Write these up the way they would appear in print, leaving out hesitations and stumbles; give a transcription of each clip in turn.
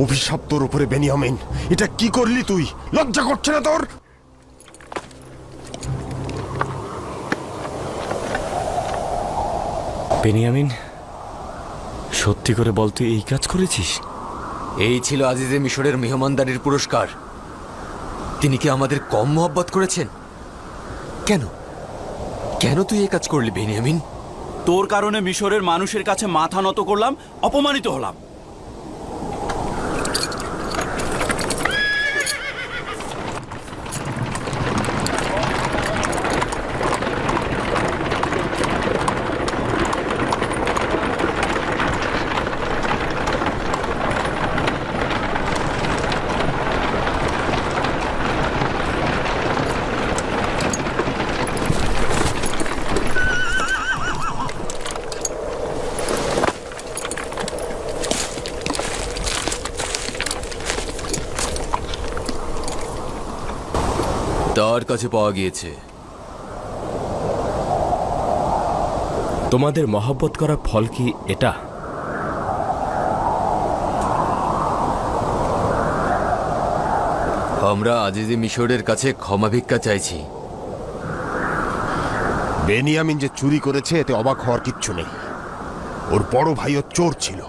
অভিশাপ তোর উপরে বেনিয়ামিন, এটা কি করলি তুই? লজ্জা করছে না তোর? বেনিয়ামিন, সত্যি করে বল তুই এই কাজ করেছিস? এই ছিল আজিজে মিশরের মেহমানদারির পুরস্কার। তিনি কি আমাদের কম মহব্বত করেছেন? কেন কেন তুই এই কাজ করলি বেনিয়ামিন? তোর কারণে মিশরের মানুষের কাছে মাথা নত করলাম, অপমানিত হলাম। তার কাছে পাওয়া গিয়েছে। তোমাদের মহব্বত করার ফল কি এটা? আমরা আজিজে মিশরের কাছে ক্ষমা ভিক্ষা চাইছি। বেনিয়ামিন যে চুরি করেছে এতে অবাক হওয়ার কিচ্ছু নেই। ওর বড় ভাইও চোর ছিল।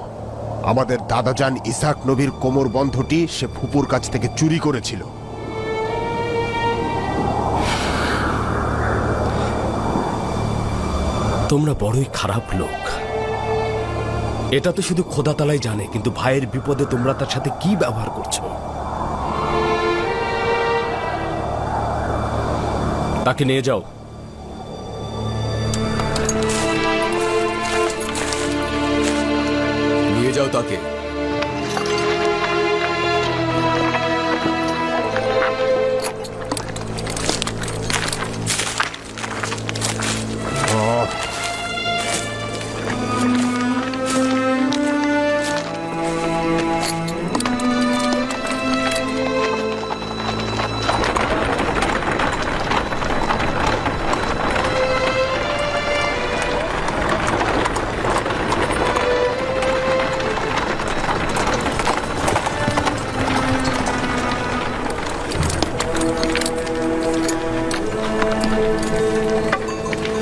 আমাদের দাদাজান ইসাক নবীর কোমর বন্ধটি সে ফুপুর কাছ থেকে চুরি করেছিল। তোমরা বড়ই খারাপ লোক। এটা তো শুধু খোদা তালাই জানে, কিন্তু ভাইয়ের বিপদে তোমরা তার সাথে কি ব্যবহার করছো। তাকে নিয়ে যাও। নিয়ে যাও তাকে।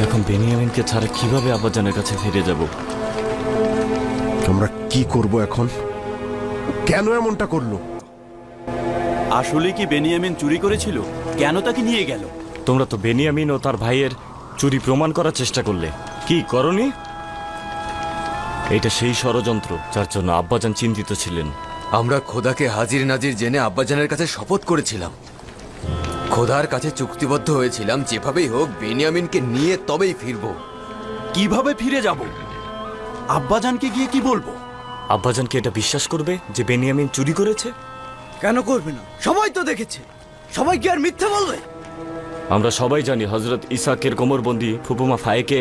এখন বেনিয়ামিনকে ছাড়া কিভাবে আব্বাজানের কাছে ফিরে যাব? আমরা কি করব এখন? কেন এমনটা করলো? আসলে কি বেনিয়ামিন চুরি করেছিল? কেন তাকে নিয়ে গেল? তোমরা তো বেনিয়ামিন ও তার ভাইয়ের চুরি প্রমাণ করার চেষ্টা করলে, কি করনি? এটা সেই ষড়যন্ত্র যার জন্য আব্বাজান চিন্তিত ছিলেন। আমরা খোদাকে হাজির নাজির জেনে আব্বাজানের কাছে শপথ করেছিলাম। খোদার কাছে চুক্তিবদ্ধ হয়েছিলাম যেভাবেই হোক বেনিয়ামিনকে নিয়ে তবেই ফিরবো। কিভাবে ফিরে যাব? আব্বাজানকে গিয়ে কি বলবো? আব্বাজানকে এটা বিশ্বাস করবে যে বেনিয়ামিন চুরি করেছে? কেন করবে না? সবাই তো দেখেছে। সবাই কি আর মিথ্যে বলবে? আমরা সবাই জানি হযরত ইসাকের কোমরবন্দি ফুপুমা ফায়েকে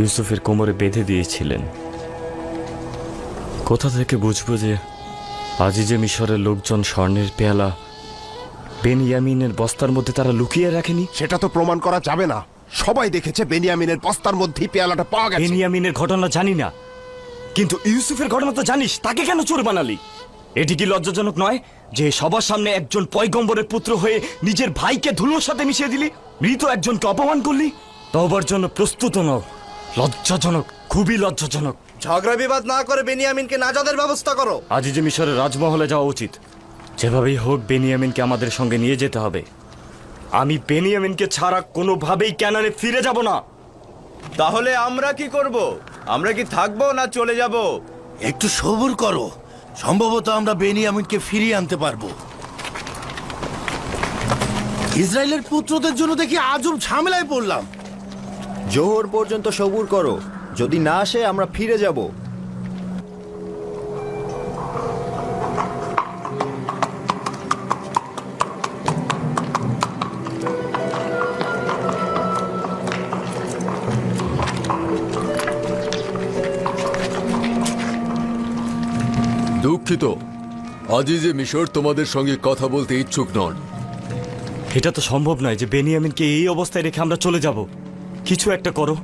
ইউসুফের কোমরে বেঁধে দিয়েছিলেন। কোথা থেকে বুঝবো যে আজিজে মিশরের লোকজন স্বর্ণের পেয়ালা বেনিয়ামিনের বস্তার মধ্যে তারা লুকিয়ে রাখেনি? সেটা তো প্রমাণ করা যাবে না। সবাই দেখেছে বেনিয়ামিনের বস্তার মধ্যেই পেয়ালাটা পাওয়া গেছে। বেনিয়ামিনের ঘটনা জানি না, কিন্তু ইউসুফের ঘটনা তো জানিস। তাকে কেন চোর বানালি? এটি কি লজ্জাজনক নয় যে সবার সামনে একজন পয়গম্বরের পুত্র হয়ে নিজের ভাইকে ধুলোর সাথে মিশিয়ে দিলি? মৃত একজনকে অপমান করলি। তওবার জন্য প্রস্তুত নও। লজ্জাজনক, খুবই লজ্জাজনক। ঝগড়া বিবাদ না করে বেনিয়ামিনকে নাজাদের ব্যবস্থা করো। আজিজে মিশরের রাজমহলে যাওয়া উচিত। যেভাবেই হোক বেনিয়ামিনকে আমাদের সঙ্গে নিয়ে যেতে হবে। আমি বেনিয়ামিনকে ছাড়া কোনোভাবেই ক্যানানে ফিরে যাব না। তাহলে আমরা কি করব? আমরা কি থাকবো না চলে যাব? একটু সবুর করো, সম্ভবত আমরা বেনিয়ামিনকে ফিরিয়ে আনতে পারবো। ইসরায়েলের পুত্রদের জন্য দেখি আজব ঝামেলায় পড়লাম। জোহর পর্যন্ত সবুর করো, যদি না আসে আমরা ফিরে যাব। দুঃখিত, আজিজে মিশর তোমাদের সঙ্গে কথা বলতে ইচ্ছুক নন। এটা তো সম্ভব নয় যে বেনিয়ামিনকে এই অবস্থায় রেখে আমরা চলে যাব। কিছু একটা করো,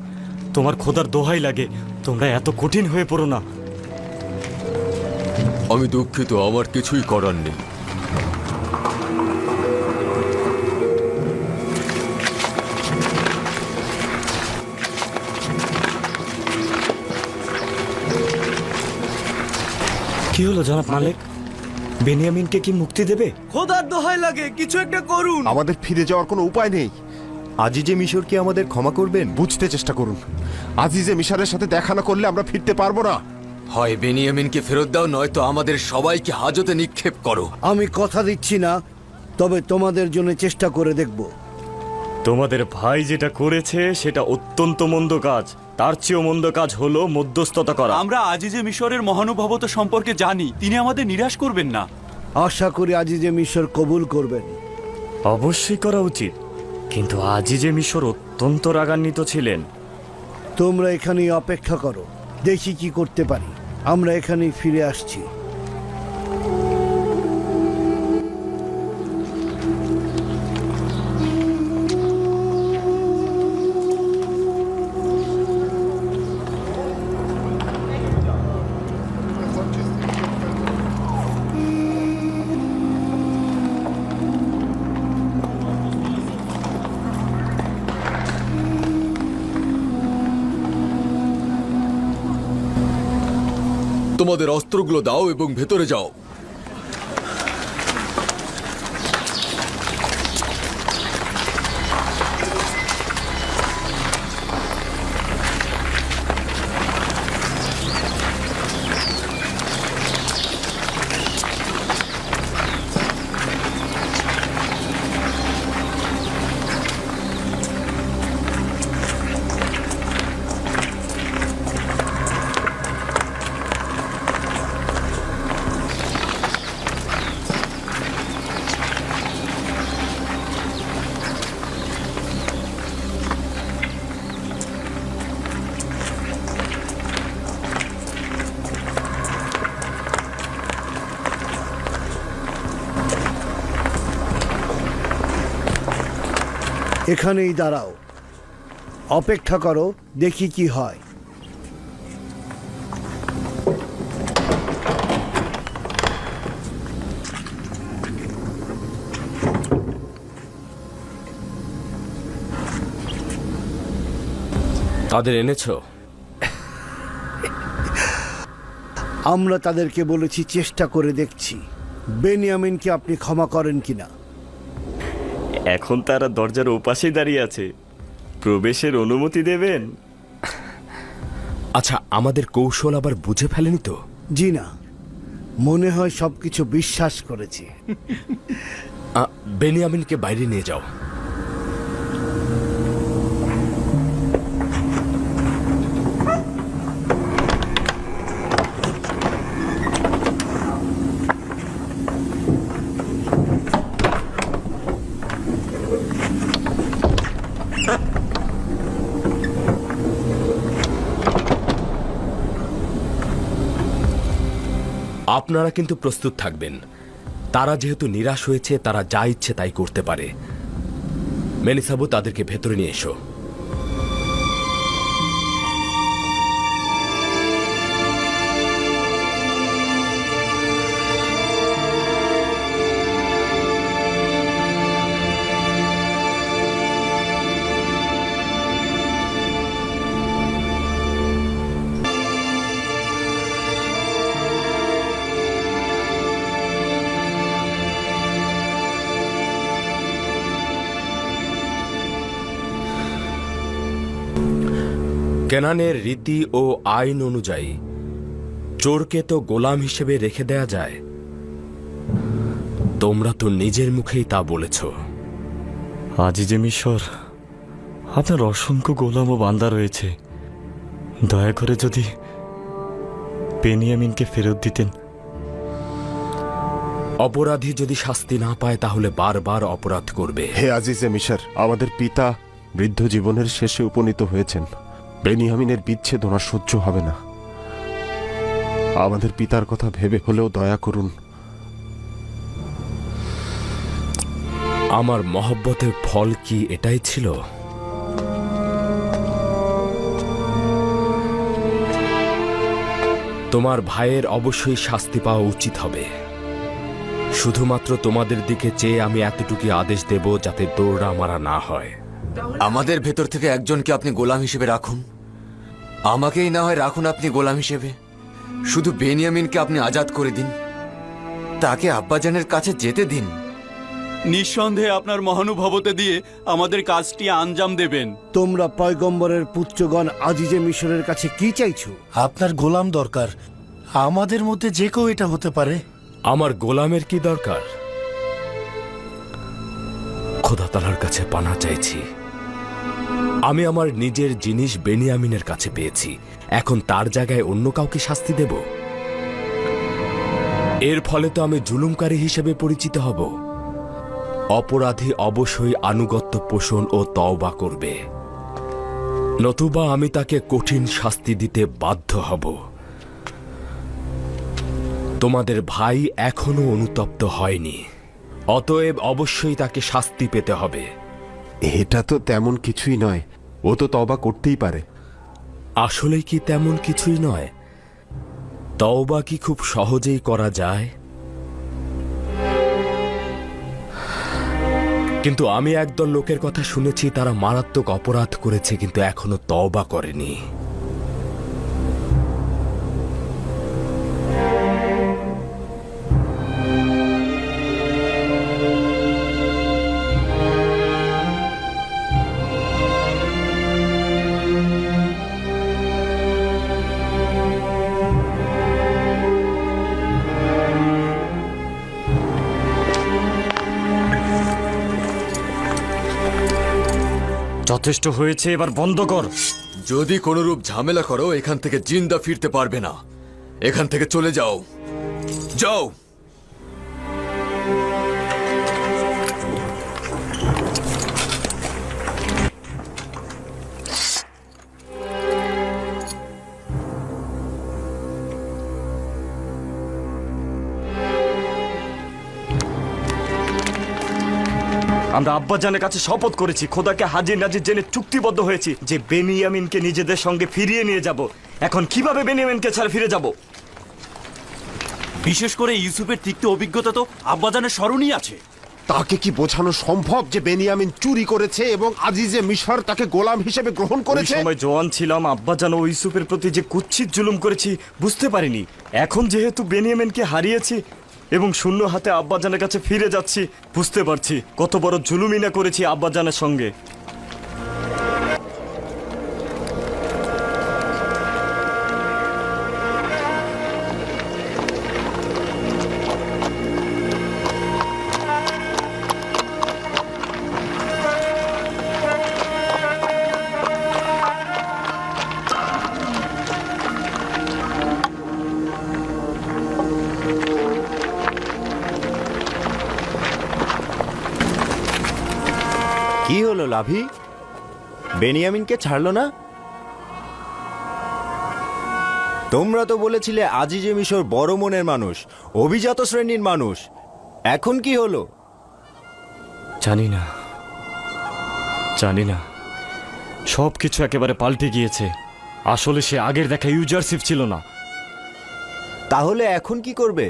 তোমার খোদার দোহাই লাগে, তোমরা এত কঠিন হয়ে পড়ো না। আমি দুঃখিত, আমার কিছুই করার নেই। কি হলো জনাব মালিক? বেনিয়ামিনকে কি মুক্তি দেবে? খোদার দোহাই লাগে কিছু একটা করুন। আমাদের ফিরে যাওয়ার কোনো উপায় নেই। আজিজে মিশর কি আমাদের ক্ষমা করবেন? বুঝতে চেষ্টা করুন, আজিজে মিশরের সাথে দেখা না করলে আমরা ফিরতে পারবো না। হয় বেনিয়ামিনকে ফেরত দাও, নয়তো আমাদের সবাইকে হাজতে নিক্ষেপ করো। আমি কথা দিচ্ছি না, তবে তোমাদের জন্য চেষ্টা করে দেখব। তোমাদের ভাই যেটা করেছে সেটা অত্যন্ত মন্দ কাজ। তার চেয়েও মন্দ কাজ হলো মধ্যস্থতা করা। আমরা আজিজে মিশরের মহানুভবতা সম্পর্কে জানি, তিনি আমাদের নিরাশ করবেন না। আশা করি আজিজে মিশর কবুল করবেন। অবশ্যই করা উচিত, কিন্তু আজিজে মিশর অত্যন্ত রাগান্বিত ছিলেন। তোমরা এখানেই অপেক্ষা করো, দেখি কি করতে পারি। আমরা এখানেই ফিরে আসছি। তোমাদের অস্ত্রগুলো দাও এবং ভেতরে যাও। এখানেই দাঁড়াও, অপেক্ষা করো, দেখি কি হয়। তাদের এনেছো? আমরা তাদেরকে বলেছি চেষ্টা করে দেখছি বেনিয়ামিনকে আপনি ক্ষমা করেন কিনা। এখন তারা দরজার ওপাশেই দাঁড়িয়ে আছে, প্রবেশের অনুমতি দেবেন? আচ্ছা, আমাদের কৌশল আবার বুঝে ফেলেনি তো? জি না, মনে হয় সবকিছু বিশ্বাস করেছি। বেনিয়ামিনকে বাইরে নিয়ে যাও। আপনারা কিন্তু প্রস্তুত থাকবেন। তারা যেহেতু নিরাশ হয়েছে, তারা যা ইচ্ছে তাই করতে পারে। মেনিসাবু, তাদেরকে ভেতরে নিয়ে এসো। কেনানের রীতি ও আইন অনুযায়ী চোরকে তো গোলাম হিসেবে রেখে দেয়া যায়। তোমরা তো নিজের মুখেই তা বলেছ। আজিজে মিশর, আপনার অসংখ্য গোলাম ও বান্দা রয়েছে। দয়া করে যদি বেনিয়ামিনকে ফেরত দিতেন। অপরাধী যদি শাস্তি না পায় তাহলে বারবার অপরাধ করবে। হে আজিজে মিশর, আমাদের পিতা বৃদ্ধ জীবনের শেষে উপনীত হয়েছেন। বেনিয়ামিনের বিচ্ছেদ ওনার সহ্য হবে না। আমাদের পিতার কথা ভেবে হলেও দয়া করুন। আমার মহব্বতের ফল কি এটাই ছিল? তোমার ভাইয়ের অবশ্যই শাস্তি পাওয়া উচিত হবে। শুধুমাত্র তোমাদের দিকে চেয়ে আমি এতটুকু আদেশ দেব যাতে দৌড়া মারা না হয়। আমাদের ভেতর থেকে একজনকে আপনি গোলাম হিসেবে রাখুন, আমাকেই না হয় রাখুন আপনি গোলাম হিসেবে। শুধু বেনিয়ামিনকে আপনি আজাদ করে দিন, তাকে আব্বাজানের কাছে যেতে দিন। নিঃসন্দেহে আপনার মহানুভবতা দিয়ে আমাদের কাজটি আঞ্জাম দেবেন। তোমরা পয়গম্বরের পুত্রগণ আজিজে মিশরের কাছে কি চাইছো? আপনার গোলাম দরকার। আমাদের মধ্যে যে কেউ এটা হতে পারে। আমার গোলামের কি দরকার? খোদা তাআলার কাছে পানা চাইছি। আমি আমার নিজের জিনিস বেনিয়ামিনের কাছে পেয়েছি, এখন তার জায়গায় অন্য কাউকে শাস্তি দেব? এর ফলে তো আমি জুলুমকারী হিসেবে পরিচিত হব। অপরাধী অবশ্যই আনুগত্য পোষণ ও তওবা করবে, নতুবা আমি তাকে কঠিন শাস্তি দিতে বাধ্য হব। তোমাদের ভাই এখনো অনুতপ্ত হয়নি, অতএব অবশ্যই তাকে শাস্তি পেতে হবে। এটা তো তেমন কিছুই নয়, ও তো তওবা করতেই পারে। আসলে কি তেমন কিছুই নয়? তওবা কি খুব সহজেই করা যায়? কিন্তু আমি একদল লোকের কথা শুনেছি, তারা মারাত্মক অপরাধ করেছে কিন্তু এখনো তওবা করেনি। যথেষ্ট হয়েছে, এবার বন্ধ কর। যদি কোনরূপ ঝামেলা করো এখান থেকে জিন্দা ফিরতে পারবে না। এখান থেকে চলে যাও, যাও। আমরা আব্বাজানের কাছে শপথ করেছি, খোদাকে হাজির নাজির জেনে চুক্তিবদ্ধ হয়েছি যে বেনিয়ামিনকে নিজেদের সঙ্গে ফিরিয়ে নিয়ে যাব। এখন কিভাবে বেনিয়ামিনকে ছাড়া ফিরে যাব? বিশেষ করে ইউসুফের তিক্ত অভিজ্ঞতা তো আব্বাজানের স্মরণই আছে। তাকে কি বোঝানো সম্ভব যে বেনিয়ামিন চুরি করেছে এবং আজিজে মিশর তাকে গোলাম হিসেবে গ্রহণ ওই করেছে? সময় জওয়ান ছিলাম, আব্বাজান ও ইউসুফের প্রতি যে কুৎসিত জুলুম করেছি বুঝতে পারিনি। এখন যেহেতু বেনিয়ামিনকে হারিয়েছি এবং শূন্য হাতে আব্বাজানের কাছে ফিরে যাচ্ছি, বুঝতে পারছি কত বড় জুলুমই না করেছি আব্বাজানের সঙ্গে। কি হলো লাভি? বেনিয়ামিনকে ছাড়লো না? তোমরা তো বলেছিলে আজিজে মিশর বড় মনের মানুষ, অভিজাত শ্রেণীর মানুষ। এখন কি হলো? জানি না, জানি না, সব কিছু একেবারে পাল্টে গিয়েছে। আসলে সে আগের দেখা ইউজারশিপ ছিল না। তাহলে এখন কি করবে?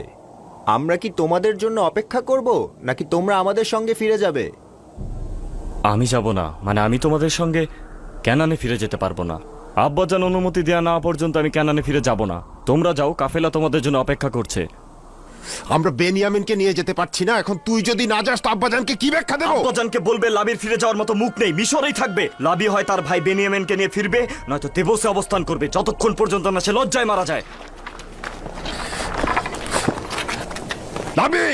আমরা কি তোমাদের জন্য অপেক্ষা করব, নাকি তোমরা আমাদের সঙ্গে ফিরে যাবে? আমি যাব না, মানে আমি তোমাদের সঙ্গে ক্যানানে ফিরে যেতে পারবো না। আব্বাজান অনুমতি দেয়া না পর্যন্ত আমি ক্যানানে ফিরে যাব না। তোমরা যাও, কাফেলা তোমাদের জন্য অপেক্ষা করছে। আমরা বেনিয়ামিনকে নিয়ে যেতে পারছি না, এখন তুই যদি না যাস তো আব্বাজানকে কি ব্যাখ্যা দেবো? আব্বাজানকে বলবে লাবির ফিরে যাওয়ার মতো মুখ নেই, মিশরেই থাকবে। লাবি হয় তার ভাই বেনিয়ামিনকে নিয়ে ফিরবে, নয়তো তেবসে অবস্থান করবে যতক্ষণ পর্যন্ত না সে লজ্জায় মারা যায়। লাবি!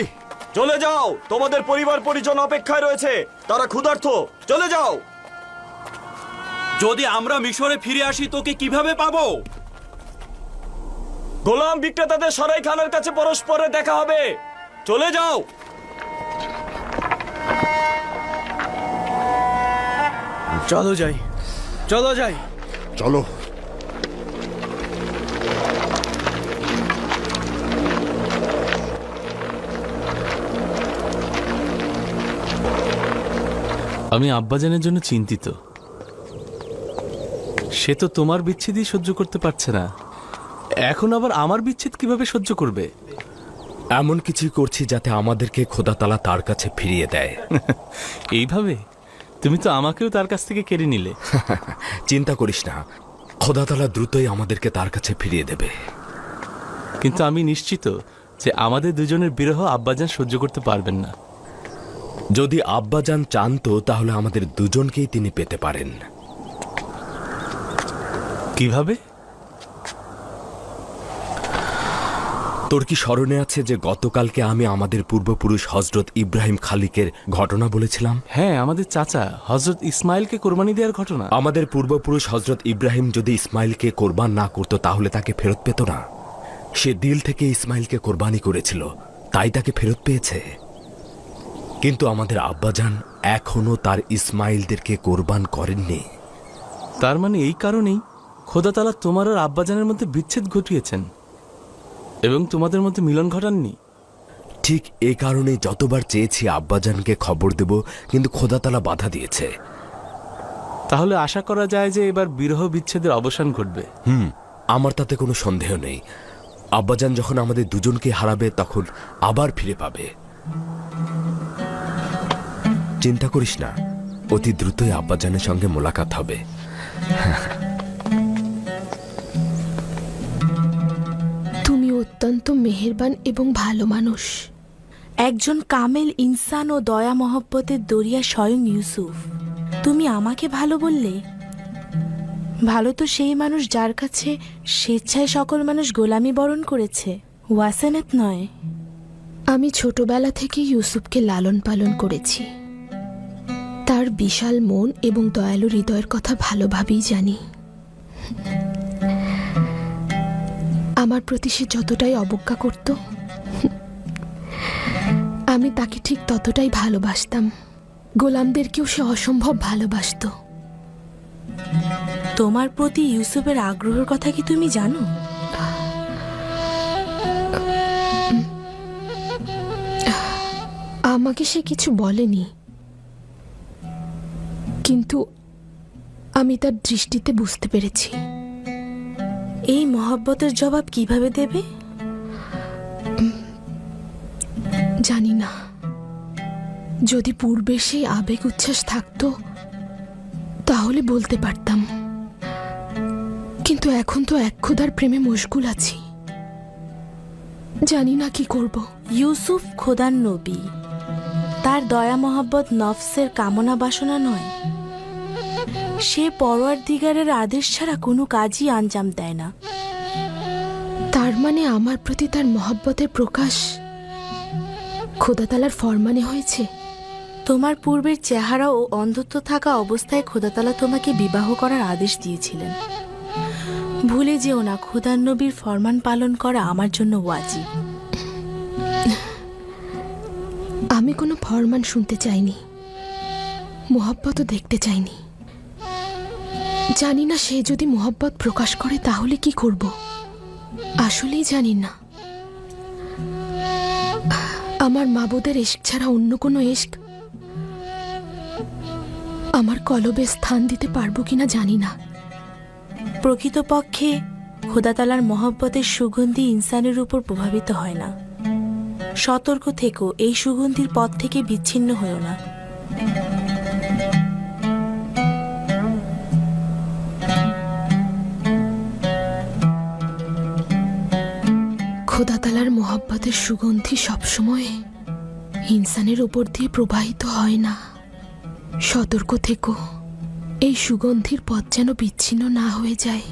চলে যাও, তোমাদের পরিবার পরিজন অপেক্ষায় রয়েছে, তারা ক্ষুধার্ত। চলে যাও। যদি আমরা মিশরে ফিরে আসি তোকে কিভাবে পাবো? গোলাম বিক্রেতাদের সরাই খানের কাছে পরস্পরে দেখা হবে। চলে যাও। চলো যাই, চলো যাই। চলো। আমি আব্বাজানের জন্য চিন্তিত। সে তো তোমার বিচ্ছেদই সহ্য করতে পারছে না। এখন আবার আমার বিচ্ছেদ কিভাবে সহ্য করবে? এমন কিছু করছি যাতে আমাদেরকে খোদাতালা তার কাছে ফিরিয়ে দেয়। এইভাবে? তুমি তো আমাকেও তার কাছ থেকে কেড়ে নিলে। চিন্তা করিস না, খোদাতালা দ্রুতই আমাদেরকে তার কাছে ফিরিয়ে দেবে। কিন্তু আমি নিশ্চিত যে আমাদের দুজনের বিরহ আব্বাজান সহ্য করতে পারবেন না। যদি আব্বাজান চান তো তাহলে আমাদের দুজনকেই তিনি পেতে পারেন। কিভাবে? তোর কি স্মরণে আছে যে গতকালকে আমি আমাদের পূর্বপুরুষ হজরত ইব্রাহিম খালিকের ঘটনা বলেছিলাম? হ্যাঁ, আমাদের চাচা হজরত ইসমাইলকে কোরবানি দেওয়ার ঘটনা। আমাদের পূর্বপুরুষ হজরত ইব্রাহিম যদি ইসমাইলকে কোরবান না করত তাহলে তাকে ফেরত পেত না। সে দিল থেকে ইসমাইলকে কোরবানি করেছিল, তাই তাকে ফেরত পেয়েছে। কিন্তু আমাদের আব্বাজান এখনো তার ইসমাইলদেরকে কোরবান করেননি। তার মানে এই কারণেই খোদাতালা তোমার আর আব্বাজানের মধ্যে বিচ্ছেদ ঘটিয়েছেন এবং তোমাদের মধ্যে মিলন ঘটাননি। ঠিক এই কারণে যতবার চেয়েছি আব্বাজানকে খবর দেব, কিন্তু খোদাতালা বাধা দিয়েছে। তাহলে আশা করা যায় যে এবার বিরহ বিচ্ছেদের অবসান ঘটবে। আমার তাতে কোনো সন্দেহ নেই। আব্বাজান যখন আমাদের দুজনকে হারাবে তখন আবার ফিরে পাবে। চিন্তা করিস না, অতি দ্রুতই আব্বাজানের সঙ্গে মোলাকাত হবে। তুমি অত্যন্ত মেহেরবান এবং ভালো মানুষ, একজন কামেল ইনসান ও দয়া মহব্বতের দরিয়া স্বয়ং ইউসুফ। তুমি আমাকে ভালো বললে? ভালো তো সেই মানুষ যার কাছে স্বেচ্ছায় সকল মানুষ গোলামি বরণ করেছে, ওয়াসেনেত নয়। আমি ছোটবেলা থেকে ইউসুফকে লালন পালন করেছি। তার বিশাল মন এবং দয়ালু হৃদয়ের কথা ভালোভাবেই জানি। আমার প্রতি সে যতটাই অবজ্ঞা করত, আমি তাকে ঠিক ততটাই ভালোবাসতাম। গোলামদেরকেও সে অসম্ভব ভালোবাসত। তোমার প্রতি ইউসুফের আগ্রহের কথা কি তুমি জানো? আমাকে সে কিছু বলেনি, কিন্তু আমি তার দৃষ্টিতে বুঝতে পেরেছি। এই মহব্বতের জবাব কিভাবে দেবে জানি না। যদি পূর্বে সেই আবেগ উচ্ছ্বাস থাকতো তাহলে বলতে পারতাম, কিন্তু এখন তো এক খোদার প্রেমে মশগুল আছি। জানি না কি করব। ইউসুফ খোদার নবী, তার দয়া মহব্বত নফসের কামনা বাসনা নয়। সে পরওয়ারদিগারের আদেশ ছাড়া কোনো কাজই আঞ্জাম দেয় না। তার মানে আমার প্রতি তার মহব্বতের প্রকাশ খোদাতালার ফরমানে হয়েছে। তোমার পূর্বের চেহারা ও অন্ধত্ব থাকা অবস্থায় খোদাতালা তোমাকে বিবাহ করার আদেশ দিয়েছিলেন। ভুলে যেও না, খোদার নবীর ফরমান পালন করা আমার জন্য ওয়াজিব। আমি কোনো ফরমান শুনতে চাইনি, মোহব্বতও দেখতে চাইনি। জানি না সে যদি মোহব্বত প্রকাশ করে তাহলে কি করব, আসলেই জানি না। আমার মাবুদের ইশক ছাড়া অন্য কোনো ইশক আমার কলবে স্থান দিতে পারবো কিনা জানি না। প্রকৃতপক্ষে খোদাতালার মহব্বতের সুগন্ধি ইনসানের উপর প্রভাবিত হয় না। সতর্ক থেকো, এই সুগন্ধির পথ থেকে বিচ্ছিন্ন হও না। খোদাতালার মহব্বতের সুগন্ধি সবসময় ইনসানের উপর দিয়ে প্রবাহিত হয় না। সতর্ক থেকো, এই সুগন্ধির পথ যেন বিচ্ছিন্ন না হয়ে যায়।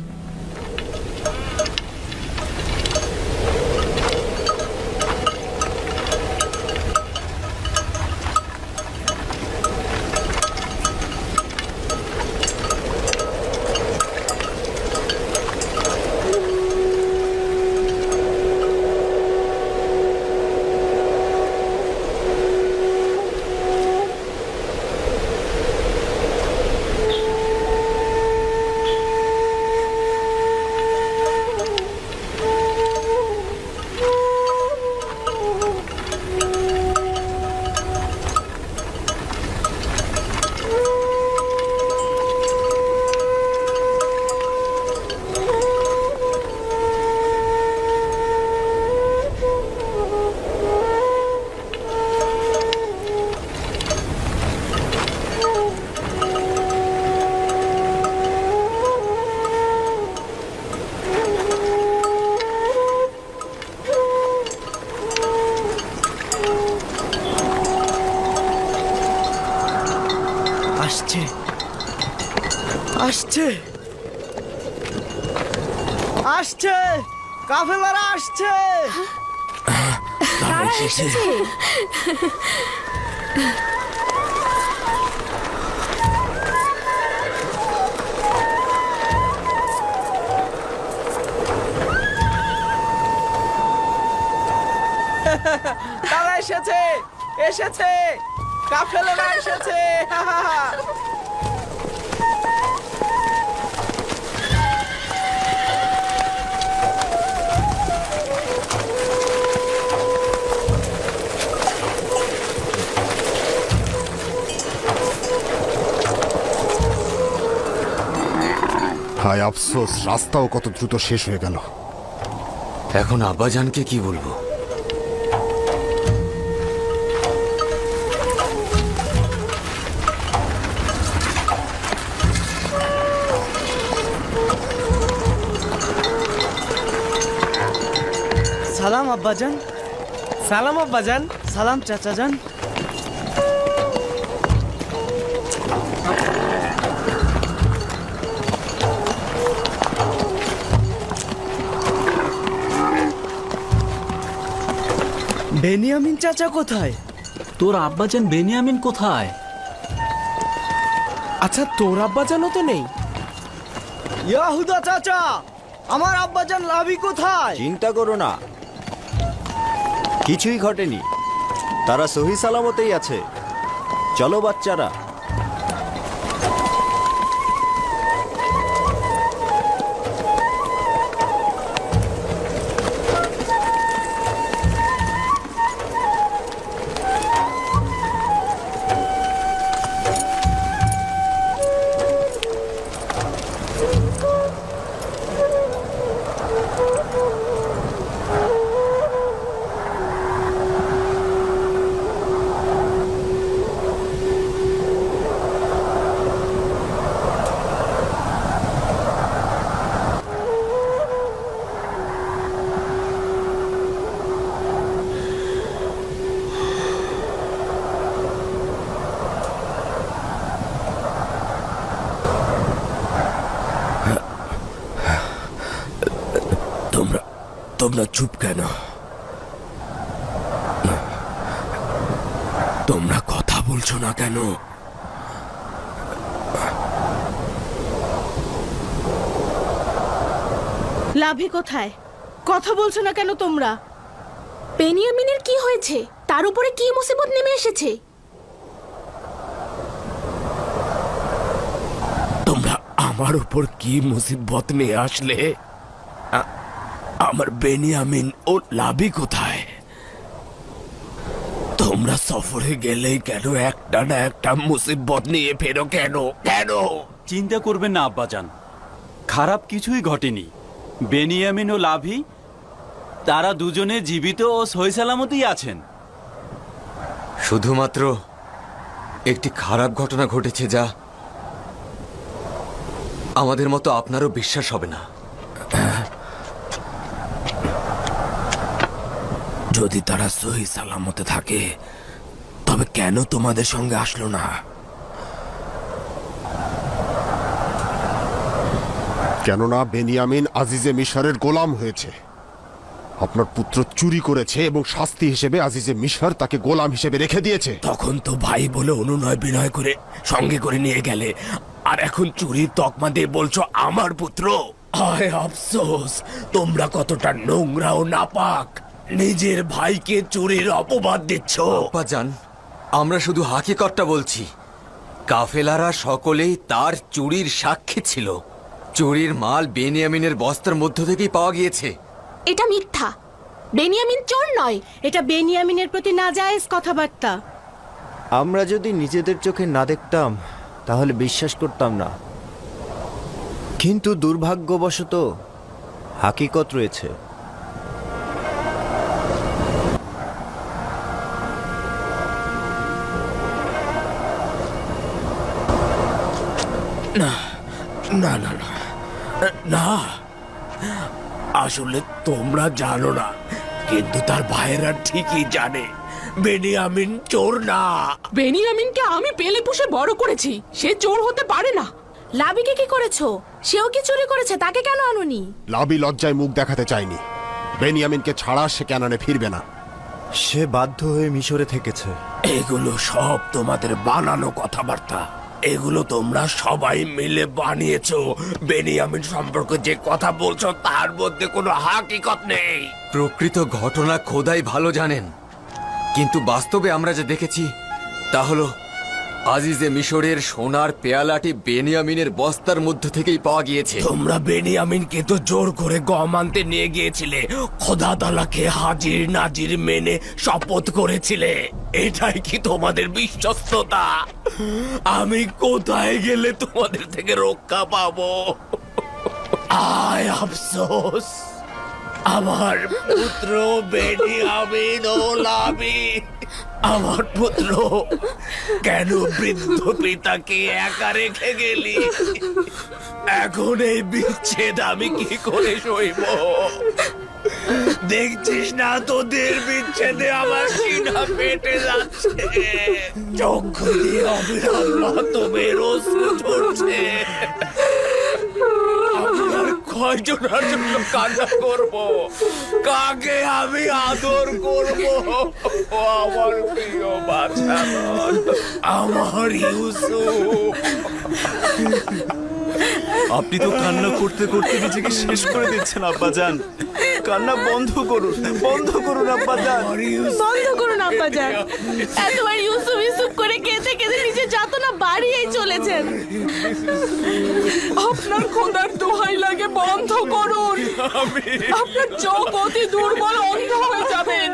আসছে আসছে, কাফেলারা আসছে। কারা এসেছে? তারা এসেছে, এসেছে, কাফেলারা এসেছে। হায় আফসোস, রাস্তাও কত দ্রুত শেষ হয়ে গেল। এখন আব্বাজানকে কি বলবো? সালাম আব্বাজান, সালাম আব্বাজান, সালাম চাচাজান। বেনিয়ামিন চাচা কোথায়? তোর আব্বাজান বেনিয়ামিন কোথায়? আচ্ছা, তোর আব্বাজানও তো নেই। ইয়াহুদা চাচা, আমার আব্বাজান লাভি কোথায়? চিন্তা করো না, কিছুই ঘটেনি, তারা সহি সালামতেই আছে। চলো বাচ্চারা। তোমরা চুপ কেন? তোমরা কথা বলছো না কেন? লাভি কোথায়? কথা বলছো না কেন তোমরা? বেনিয়ামিনের কি হয়েছে? তার উপরে কি মুসিবত নেমে এসেছে? তোমরা আমার উপর কি মুসিবত নিয়ে আসলে? আমার বেনিয়ামিন ও লাভি কোথায়? তোমরা সফরে গেলেই কেন একটা না একটা মুসিবত নিয়ে ফেরো কেন? কেন? চিন্তা করবেন না আব্বাজান, খারাপ কিছুই ঘটেনি। বেনিয়ামিন ও লাভি তারা দুজনে জীবিত ও সহি সালামতেই আছেন। শুধুমাত্র একটি খারাপ ঘটনা ঘটেছে, যা আমাদের মতো আপনারও বিশ্বাস হবে না। যদি তারা সহি সালামতে থাকে, তবে কেন তোমাদের সঙ্গে আসলো না? কেননা বেনিয়ামিন আজিজে মিশরের গোলাম হয়েছে। আপনার পুত্র চুরি করেছে এবং শাস্তি হিসেবে আজিজে মিশর তাকে গোলাম হিসেবে রেখে দিয়েছে। তখন তো ভাই বলে অনুনয় বিনয় করে সঙ্গে করে নিয়ে গেলে, আর এখন চুরির তকমা দিয়ে বলছো আমার পুত্র। হায় আফসোস, তোমরা কতটা নোংরা ও নাপাক, নিজের ভাইকে চুরির অপবাদ দিচ্ছ। আব্বাজান, আমরা শুধু হাকিকতটা বলছি। কাফেলারা সকলেই তার চুরির সাক্ষী ছিল। চুরির মাল বেনিয়ামিনের বস্তার মধ্য থেকেই পাওয়া গিয়েছে। এটা মিথ্যা। বেনিয়ামিন চোর নয়। এটা বেনিয়ামিনের প্রতি নাজায়েজ কথাবার্তা। আমরা যদি নিজেদের চোখে না দেখতাম তাহলে বিশ্বাস করতাম না, কিন্তু দুর্ভাগ্যবশত হাকিকত রয়েছে। না না না না না, আসলে তোমরা জানো না, কিন্তু তার ভাইয়েরা ঠিকই জানে বেনিয়ামিন চোর না। বেনিয়ামিনকে আমি পেলে পুষে বড় করেছি, সে চোর হতে পারে না। লাবিকে কি করেছো? সেও কি চুরি করেছে? তাকে কেন আনুনি? লাবি লজ্জায় মুখ দেখাতে চায়নি। বেনিয়ামিনকে ছাড়া সে ক্যানানে ফিরবে না। সে বাধ্য হয়ে মিশরে থেকেছে। এগুলো সব তোমাদের বানানো কথাবার্তা। এগুলো তোমরা সবাই মিলে বানিয়েছো। বেনিয়ামিন সম্পর্কে যে কথা বলছো তার মধ্যে কোনো হাকিকত নেই। প্রকৃত ঘটনা খোদাই ভালো জানেন, কিন্তু বাস্তবে আমরা যা দেখেছি তা হলো আজিজে মিশরের সোনার পেয়ালাটি বেনিয়ামিনের বস্তার মধ্য থেকেই পাওয়া গিয়েছে। তোমরা বেনিয়ামিনকে তো জোর করে গম আনতে নিয়ে গিয়েছিলে, খোদা তাআলাকে হাজির নাজির মেনে শপথ করেছিলে। এটাই কি তোমাদের বিশ্বস্ততা? আমি কোথায় গেলে তোমাদের থেকে রক্ষা পাবো? আয় আফসোস, আমার পুত্র বেনিয়ামিন ও লাবি, আমার পুত্র, কেন বৃদ্ধ পিতাকে একা রেখে গেলি? এখন এই বিচ্ছেদ আমি কি করে সইব? দেখছিস না তোদের বিচ্ছেদে আমার সিনা ফেটে যাচ্ছে, চক্ষু দিয়ে অবিরাম মাতমের অশ্রু ঝরছে। আমি আর কয়জনের জন্য কান্না করব? কাকে আমি আদর করব? ও আমার প্রিয় বাচ্চা, আমার ইউসুফ। আপনি তো কান্না করতে করতে নিজেকে শেষ করে দিচ্ছেন আব্বাজান। কান্না বন্ধ করুন, বন্ধ করুন আব্বাজান। বন্ধ করুন আব্বাজান। এতবার ইউসুফ ইউসুফ করে কেঁদে কেঁদে নিজে যাতনা বাড়িয়েই চলেছেন। আপনার খোদার দোহাই লাগে বন্ধ করুন। আপনার চোখ অতি দুর্বল, অন্ধ হয়ে যাবেন।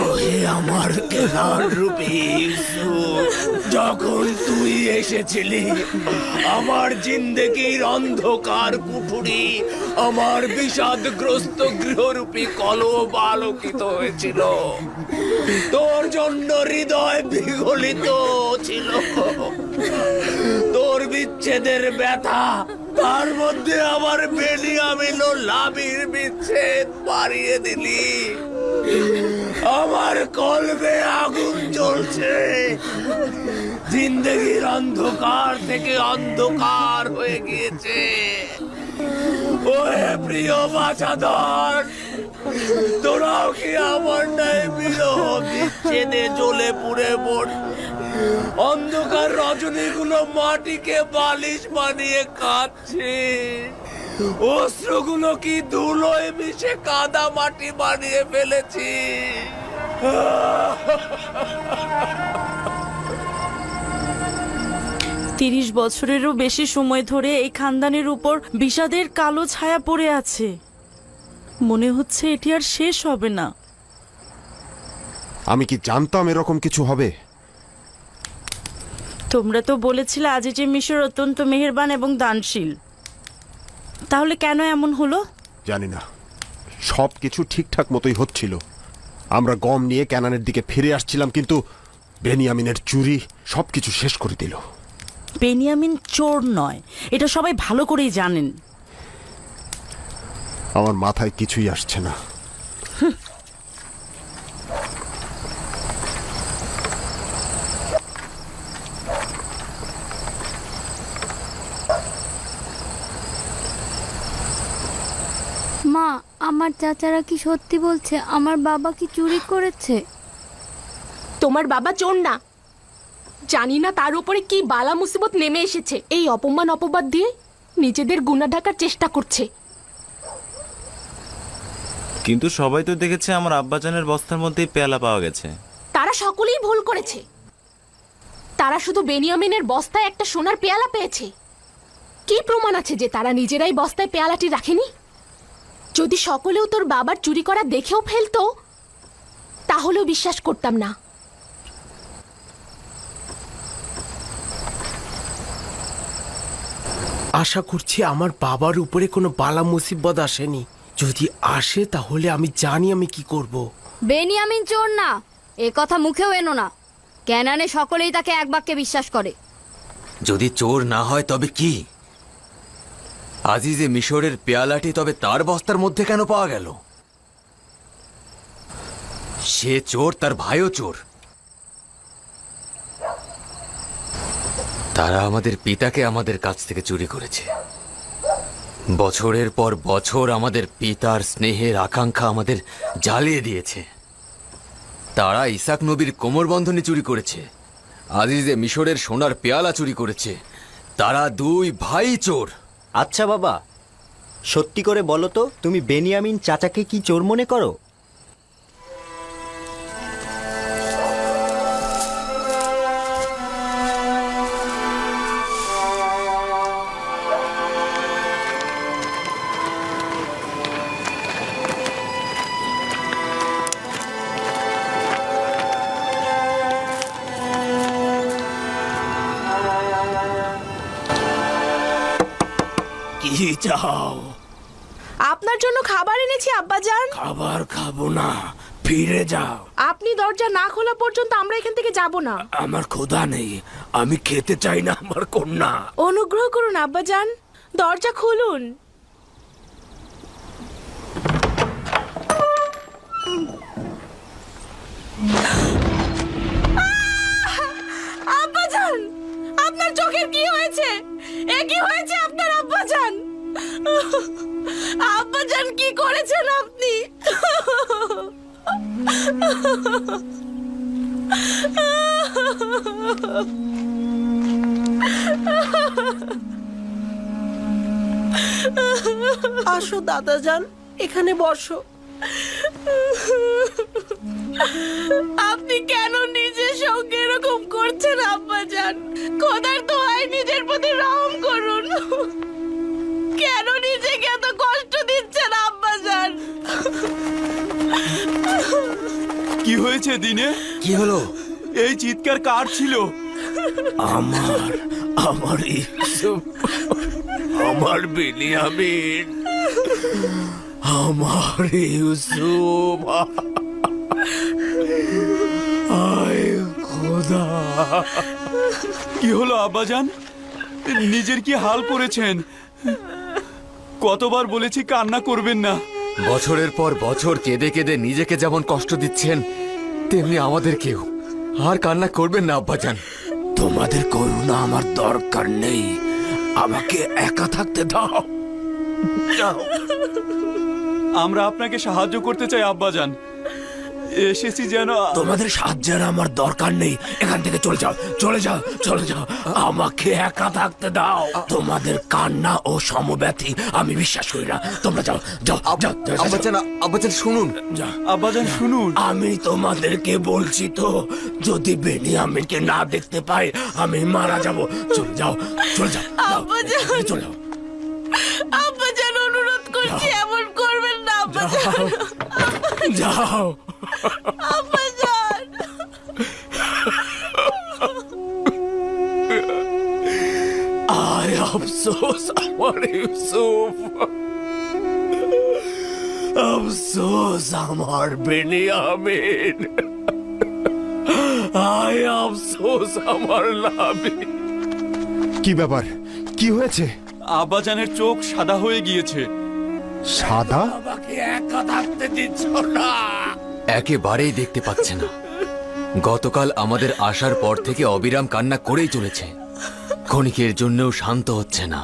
ওহে আমার কেনার রূপী ইউসুফ, যখন তুই এসেছিলি আমার জিন্দেগির অন্ধকার কুঠুরি, আমার বিষাদগ্রস্ত গৃহরূপী কলব আলোকিত হয়েছিল। তোর জন্য হৃদয় বিগলিত ছিল। তোর বিচ্ছেদের ব্যথা, তার মধ্যে আমার বেনিয়ামিন ও লাবির বিচ্ছেদ বাড়িয়ে দিলি। আমার কলবে আগুন জ্বলছে, জিন্দেগির অন্ধকার থেকে অন্ধকার হয়ে গিয়েছে। ওহে প্রিয় বাছাধর, তোরাও কি আমার ন্যায় বিরহ বিচ্ছেদে জ্বলে পুড়ে মর? অন্ধকার রজনীগুলো মাটিকে বালিশ বানিয়ে কাঁদছে, অস্ত্রগুলো কি ধুলোয় মিশে কাদা মাটি বানিয়ে ফেলেছি। 30 বছরেরও বেশি সময় ধরে এই খানদানের উপর বিষাদের কালো ছায়া পড়ে আছে। মনে হচ্ছে এটি আর শেষ হবে না। আমি কি জানতাম এরকম কিছু হবে? তোমরা তো বলেছিলে আজিজে মিশর অত্যন্ত মেহেরবান এবং দানশীল। তাহলে কেন এমন হলো? জানি না, সব কিছু ঠিকঠাক মতোই হচ্ছিল। আমরা গম নিয়ে ক্যানানের দিকে ফিরে আসছিলাম, কিন্তু বেনিয়ামিনের চুরি সবকিছু শেষ করে দিল। বেনিয়ামিন চোর নয়, এটা সবাই ভালো করেই জানেন। আমার মাথায় কিছুই আসছে না। মা, আমার চাচারা কি সত্যি বলছে আমার বাবা কি চুরি করেছে? তোমার বাবা চোর না। জানি না তার উপরে কি বালা মুসিবত নেমে এসেছে। এই অপমান অপবাদ দিয়ে নিজেদের গুনাহ ঢাকার চেষ্টা করছে। কিন্তু সবাই তো দেখেছে আমার আব্বাজানের বস্তার মধ্যেই পেয়ালা পাওয়া গেছে। তারা সকলেই ভুল করেছে। তারা শুধু বেনিয়ামিনের বস্তায় একটা সোনার পেয়ালা পেয়েছে। কি প্রমাণ আছে যে তারা নিজেরাই বস্তায় পেয়ালাটি রাখেনি? যদি সকলেও তোর বাবার চুরি করা দেখেও ফেলতো, তাহলেও বিশ্বাস করতাম না। আশা করছি আমার বাবার উপরে কোনো বালা মুসিবত আসেনি। যদি আসে তাহলে আমি জানি আমি কি করব। বেনিয়ামিন চোর না, এ কথা মুখেও এনো না। ক্যানানে সকলেই তাকে এক বাক্যে বিশ্বাস করে। যদি চোর না হয় তবে কি? আজিজে মিশরের পেয়ালাটি তবে তার বস্তার মধ্যে কেন পাওয়া গেল? সে চোর, তার ভাইও চোর। তারা আমাদের পিতাকে আমাদের কাছ থেকে চুরি করেছে। বছরের পর বছর আমাদের পিতার স্নেহের আকাঙ্ক্ষা আমাদের জ্বালিয়ে দিয়েছে। তারা ইসাক নবীর কোমরবন্ধনী চুরি করেছে, আজিজে মিশরের সোনার পেয়ালা চুরি করেছে। তারা দুই ভাই চোর। আচ্ছা বাবা, সত্যি করে বলো তো, তুমি বেনিয়ামিন চাচাকে কি চোর মনে করো? কি চাও? আপনার জন্য খাবার এনেছি আব্বাজান। খাবার খাবো না, ফিরে যাও। আপনি দরজা না খোলা পর্যন্ত আমরা এখান থেকে যাব না। আমার ক্ষুধা নেই, আমি খেতে চাই না আমার কন্যা। অনুগ্রহ করুন আব্বাজান, দরজা খুলুন। আব্বাজান, আপনার চোখের কি হয়েছে? এ কি হয়েছে আপনার আব্বাজান? আব্বাজান কি করেছেন আপনি? আসো দাদাজান, এখানে বসো। আপনি কেন নিজের সঙ্গে এরকম করছেন আব্বাজান? খোদার দোহাই নিজের প্রতি রহম করুন। কেন নিজেকে এত কষ্ট দিচ্ছেন আব্বাজান? কি হয়েছে দিনে? কি হলো? এই চিৎকার কার ছিল? আমার ইউসুফ, আমার বেনিয়ামিন, আমার ইউসুফ। আয় খোদা! কি হলো আব্বাজান? নিজের কি হাল করেছেন? কতবার বলেছি কান্না করবেন না। বছরের পর বছর কেঁদে কেঁদে নিজেকে যেমন কষ্ট দিচ্ছেন, তেমনি আমাদেরকেও। আর কান্না করবেন না আব্বাজান। তোমাদের করুণা আমার দরকার নেই, আমাকে একা থাকতে দাও। যাও। আমরা আপনাকে সাহায্য করতে চাই আব্বাজান। এসেছি যেন। তোমাদের সাহায্যের আমার দরকার নেই, এখান থেকে চলে যাও, চলে যাও, চলে যাও। আমাকে একা থাকতে দাও। তোমাদের কান্না ও সমব্যথী আমি বিশ্বাস করি না। তোমরা যাও, যাও, যাও, যাও, যাও। আব্বাজান, আব্বাজান শুনুন। আব্বাজান শুনুন। আমি তোমাদেরকে বলছি তো, যদি বেনিয়ামিনকে না দেখতে পাই আমি মারা যাব। চলে যাও, চলে যাও, যাও, আব্বাজান। চলে যাও। আব্বাজান অনুরোধ করছি, এমন করবেন না আব্বাজান। যাও। আব্বাজান। আয় আফসোস আমার ইউসুফ, আফসোস আমার বেনিয়ামিন, আয় আফসোস আমার লাভি। কি ব্যাপার? কি হয়েছে? আব্বাজানের চোখ সাদা হয়ে গিয়েছে। সাদা? আমাকে একা থাকতে দিচ্ছ না। একেবারেই দেখতে পাচ্ছে না। গতকাল আমাদের আসার পর থেকে অবিরাম কান্না করেই চলেছে। ক্ষণিকের জন্যও শান্ত হচ্ছে না।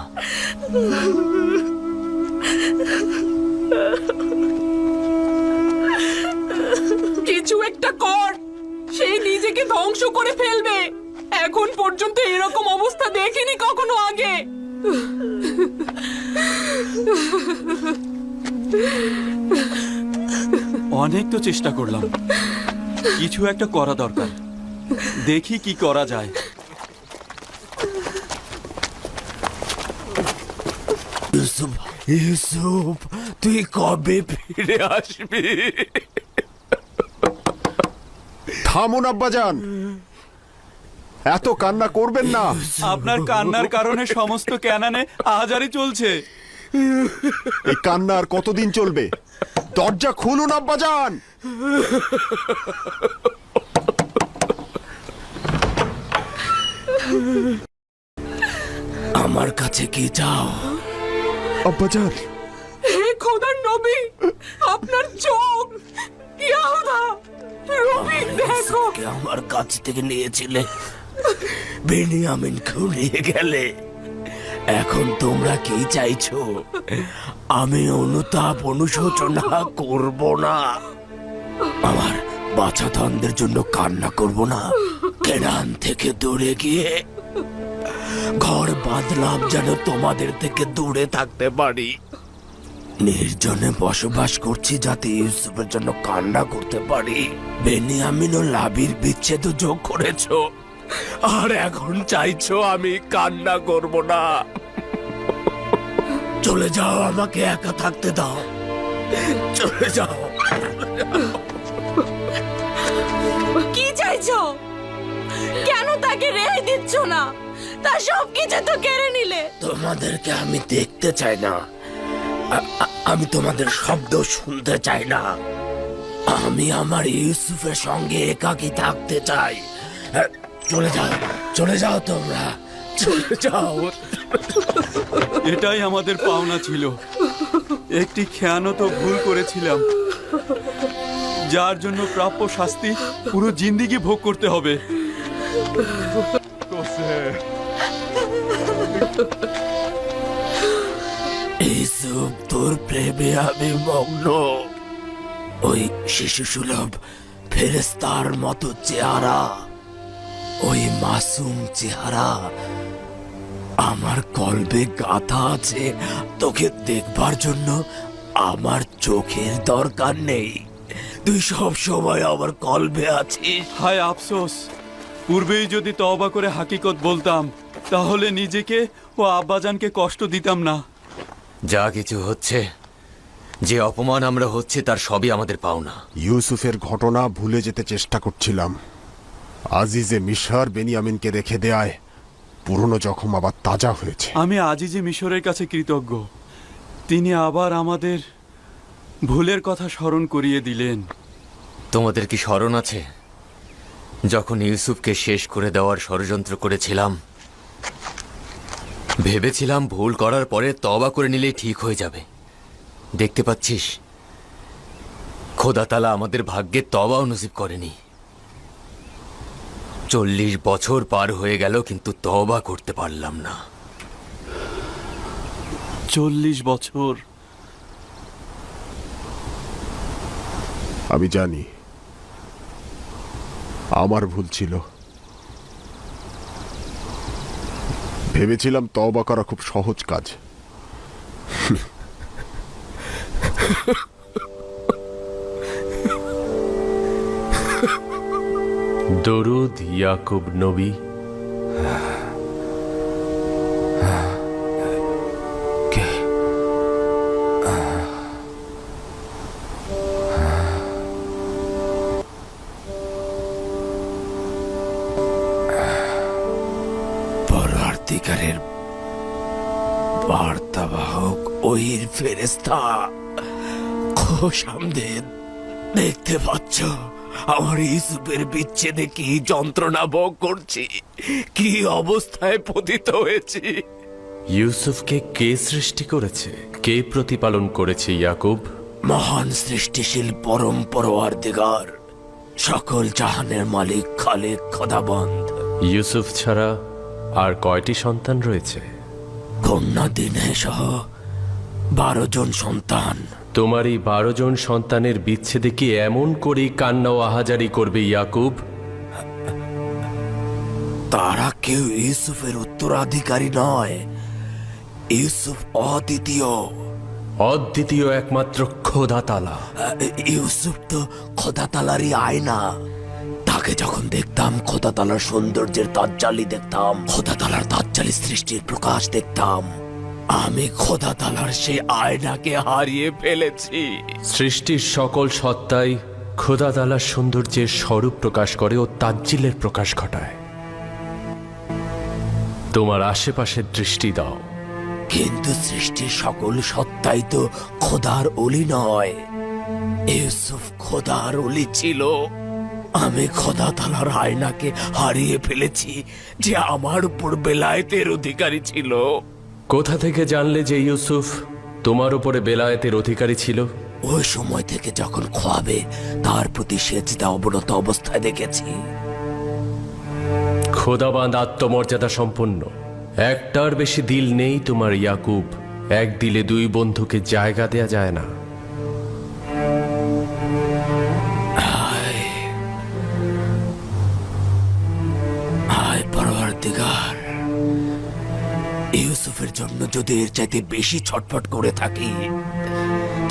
কিছু একটা কর, সে নিজেকে ধ্বংস করে ফেলবে। এখন পর্যন্ত এরকম অবস্থা দেখিনি কখনো আগে। অনেক তো চেষ্টা করলাম, কিছু একটা করা দরকার। দেখি কি করা যায়। ইউসুফ, ইউসুফ, তুই কবে ফিরে আসবি? থামুন আব্বাজান, এত কান্না করবেন না। আপনার কান্নার কারণে সমস্ত ক্যানানে আহাজারি চলছে। এই কান্না আর কতদিন চলবে? দরজা খুলুন আব্বাজান। আমার কাছে কি চাও আব্বাজান? হে খোদার নবী, আপনার চোখ। ইয়া খোদা, রফিক দেখো, ইউসুফকে আমার কাছ থেকে নিয়েছিলে, বেনিয়ামিনকেও নিয়ে গেলে। এখন তোমরা কি চাইছো? আমি অনুতাপ অনুশোচনা করব না, আমার বাছাধনদের জন্য কান্না করব না, কেনান থেকে দূরে গিয়ে ঘর বাঁধলাম যেন তোমাদের থেকে দূরে থাকতে পারি। নির্জনে বসবাস করছি যাতে ইউসুফের জন্য কান্না করতে পারি। বেনিয়ামিন ও লাবির বিচ্ছেদ যোগ করেছো, আর এখন চাইছো আমি কান্না করব না। চলে যাও, আমাকে একা থাকতে দাও, চলে যাও। কি চাইছো? কেন তাকে রেহাই দিচ্ছ না? তার সবকিছু তো কেড়ে নিলে। তোমাদেরকে আমি দেখতে চাই না, আমি তোমাদের শব্দ শুনতে চাই না। আমি আমার ইউসুফের সঙ্গে একাকী থাকতে চাই। চলে যাও, চলে যাও, তোমরা চলে যাও। এটাই আমাদের পাওনা ছিল, একটি খেয়ানত ভুল করেছিলাম, যার জন্য প্রাপ্য শাস্তি পুরো জিন্দেগি ভোগ করতে হবে। ইউসুফ, তোর প্রেমে আমি মগ্ন। ওই শিশু সুলভ ফেরেস্তার মতো চেহারা, ওই মাসুম চেহারা আমার কলবে গাথা আছে। তোকে দেখবার জন্য আমার চোখের দরকার নেই, তুই সব সময় আমার কলবে আছিস। হায় আফসোস, পূর্বেই যদি তওবা করে হাকিকত বলতাম, তাহলে নিজেকে ও আব্বাজানকে কষ্ট দিতাম না। যা কিছু হচ্ছে, যে অপমান আমরা হচ্ছে, তার সবই আমাদের পাওনা। ইউসুফের ঘটনা ভুলে যেতে চেষ্টা করছিলাম। আজিজে মিশর বেনিয়ামিনকে রেখে দেয়ায় পুরনো জখম আবার তাজা হয়েছে। আমি আজিজে মিশরের কাছে কৃতজ্ঞ, তিনি আবার আমাদের ভুলের কথা স্মরণ করিয়ে দিলেন। তোমাদের কি স্মরণ আছে যখন ইউসুফকে শেষ করে দেওয়ার ষড়যন্ত্র করেছিলাম? ভেবেছিলাম ভুল করার পরে তওবা করে নিলেই ঠিক হয়ে যাবে। দেখতে পাচ্ছিস, খোদা তাআলা আমাদের ভাগ্যে তওবাও নসিব করেনি। 40 বছর পার হয়ে গেল, কিন্তু তওবা করতে পারলাম না। 40 বছর। আমি জানি আমার ভুল ছিল। ভেবেছিলাম তওবা করা খুব সহজ কাজ। দরুদ ইয়াকুব নবী। পরওয়ারদিগারের বার্তাবাহক ওহির ফেরেশতা, খোশামদেদ। দেখতে পাচ্ছ আমার ইউসুফের বিচ্ছেদে কি যন্ত্রণা ভোগ করছি, কি অবস্থায় পতিত হয়েছি। ইউসুফকে কে সৃষ্টি করেছে, কে প্রতিপালন করেছে ইয়াকুব? মহান সৃষ্টিশীল পরম পরওয়ারদিগার, সকল জাহানের মালিক খালেক খোদাবন্দ। ইউসুফ ছাড়া আর কয়টি সন্তান রয়েছে? কন্যা দিনে সহ 12 জন সন্তান। তোমার এই 12 জন সন্তানের বিচ্ছেদে কি এমন করেই কান্না ও আহাজারি করবে ইয়াকুব? তারা কেউ ইউসুফের উত্তরাধিকারী নয়। ইউসুফ অদ্বিতীয়, অদ্বিতীয় একমাত্র খোদা তাআলা। ইউসুফ তো খোদা তাআলারই আয়না। তাকে যখন দেখতাম খোদা তাআলার সৌন্দর্যের তাজ্জালি দেখতাম, খোদা তাআলার তাজ্জালি সৃষ্টির প্রকাশ দেখতাম। আমি খোদা তাআলার সেই আয়নাকে হারিয়ে ফেলেছি। সৃষ্টির সকল সত্তাই খোদা তাআলার সৌন্দর্যের স্বরূপ প্রকাশ করে ও তাজ্জিলের প্রকাশ ঘটায়। তোমার আশেপাশে দৃষ্টি দাও। কিন্তু সৃষ্টির সকল সত্তাই তো খোদার অলি নয়। ইউসুফ খোদার অলি ছিল। আমি খোদা তাআলার আয়নাকে হারিয়ে ফেলেছি, যে আমার উপর বেলায়েতের অধিকারী ছিল। কোথা থেকে জানলে যে ইউসুফ তোমার উপরে বেলায়েতের অধিকারী ছিল? ওই সময় থেকে যখন খোয়াবে তার প্রতি সেজদা অবনত অবস্থায় দেখেছি। খোদাবান্ধ আত্মমর্যাদা সম্পন্ন, একটার বেশি দিল নেই তোমার ইয়াকুব। এক দিলে দুই বন্ধুকে জায়গা দেয়া যায় না। হায় পরওয়ারদিগার, ইউসুফের জন্য যদি এর চাইতে বেশি ছটফট করে থাকি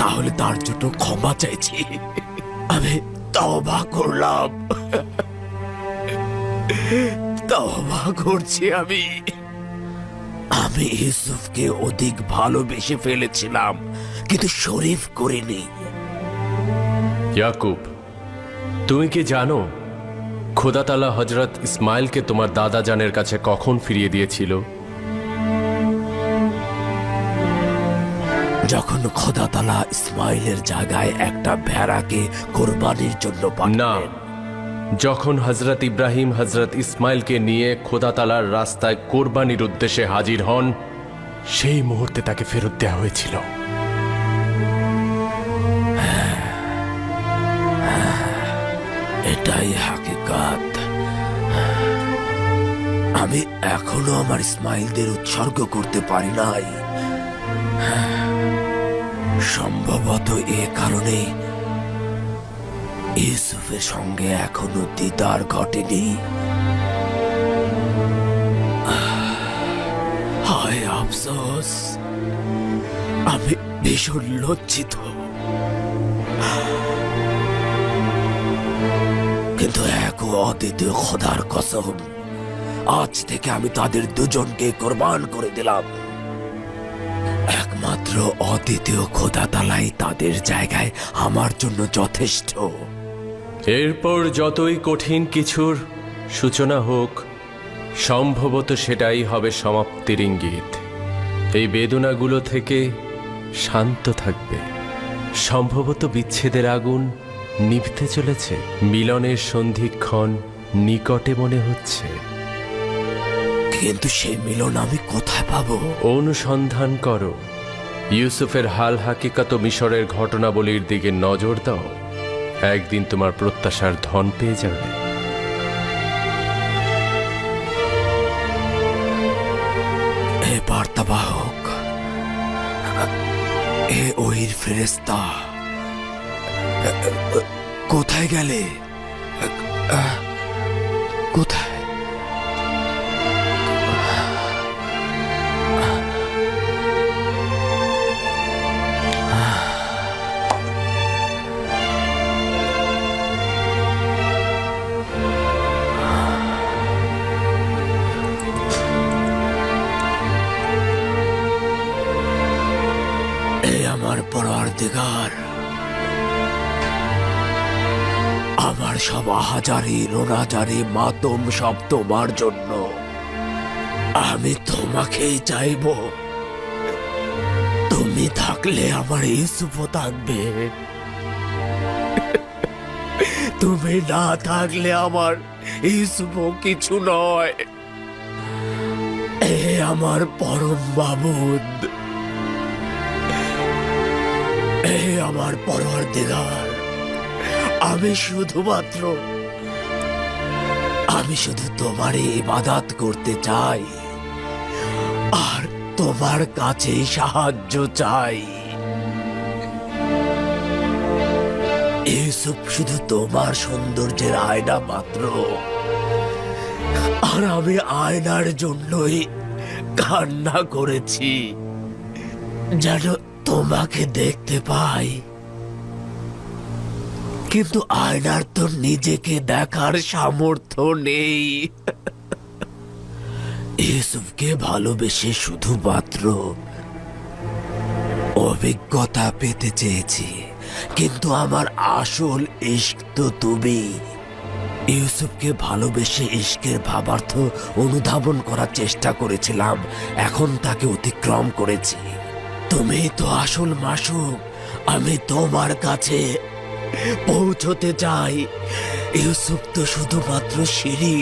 তাহলে তার জন্য ক্ষমা চাইছি। আমি তওবা করলাম, তওবা করছি। আমি ইউসুফকে অধিক ভালোবেসে ফেলেছিলাম, কিন্তু শরীফ করিনি। ইয়াকুব, তুমি কি জানো খোদা তাআলা হযরত ইসমাইলকে তোমার দাদা জানের কাছে কখন ফিরিয়ে দিয়েছিল? যখন খোদা তাআলা ইসমাইলের জায়গায় একটা ভেড়াকে কোরবানির জন্য না, পাঠালেন। যখন হযরত ইব্রাহিম হযরত ইসমাইলকে নিয়ে খোদা তাআলার রাস্তায় কোরবানির উদ্দেশ্যে হাজির হন, সেই মুহূর্তে তাকে ফেরত দেওয়া হয়েছিল। এটাই হাকিকাত। আমি এখনো আমার ইসমাইলদের উৎসর্গ করতে পারি নাই। সম্ভবত এ কারণে ইউসুফের সঙ্গে এখনো দিদার ঘটেনি। হায় আফসোস, আমি ভীষণ লজ্জিত। কিন্তু এক অদ্বিতীয় খোদার কসম, আজ থেকে আমি তাদের দুজনকে কোরবান করে দিলাম। একমাত্র অদ্বিতীয় খোদা তাআলাই তাদের জায়গায় আমার জন্য যথেষ্ট। এরপর যতই কঠিন কিছুর সূচনা হোক, সম্ভবত সেটাই হবে সমাপ্তির ইঙ্গিত। এই বেদনাগুলো থেকে শান্ত থাকবে। সম্ভবত বিচ্ছেদের আগুন নিভতে চলেছে, মিলনের সন্ধিক্ষণ নিকটে মনে হচ্ছে। কিন্তু সেই মিলন আমি কোথায় পাবো? অনুসন্ধান করো। ইউসুফের হাল হাকিকাত মিশরের ঘটনাবলীর দিকে নজর দাও। একদিন তোমার প্রত্যাশার ধন পেয়ে যাবে। এ বার্তাবাহক, এ ওহির ফেরেশতা, কোথায় গেলে? কোথায়? আমার পরওয়ারদিগার, আমার সব আহাজারি রোনাজারি মাতম সব তোমার জন্য। আমি তোমাকেই চাইব। তুমি থাকলে আমার ইউসুফও থাকবে, তুমি না থাকলে আমার ইউসুফও কিছু নয়। এ আমার পরম মাবুদ, এ আমার পরওয়ারদিগার, আমি শুধু তোমারই ইবাদত করতে চাই আর তোমার কাছে সাহায্য চাই। ইউসুফ শুধু তোমার সৌন্দর্যের আয়না মাত্র, আর আমি আয়নার জন্যই কান্না করেছি, যেন তোমাকে দেখতে পাই। কিন্তু আয়নার তো নিজেকে দেখার সামর্থ্য নেই। ইউসুফকে ভালোবেসে শুধুমাত্র অভিজ্ঞতা পেতে চেয়েছি, কিন্তু আমার আসল ইশক তো তুমি। ইউসুফকে ভালোবেসে ইশকের ভাবার্থ অনুধাবন করার চেষ্টা করেছিলাম, এখন তাকে অতিক্রম করেছি। তুমি তো আসল মাসুক, আমি তোমার কাছে পৌঁছতে চাই। ইউসুফ তো শুধুমাত্র সিঁড়ি।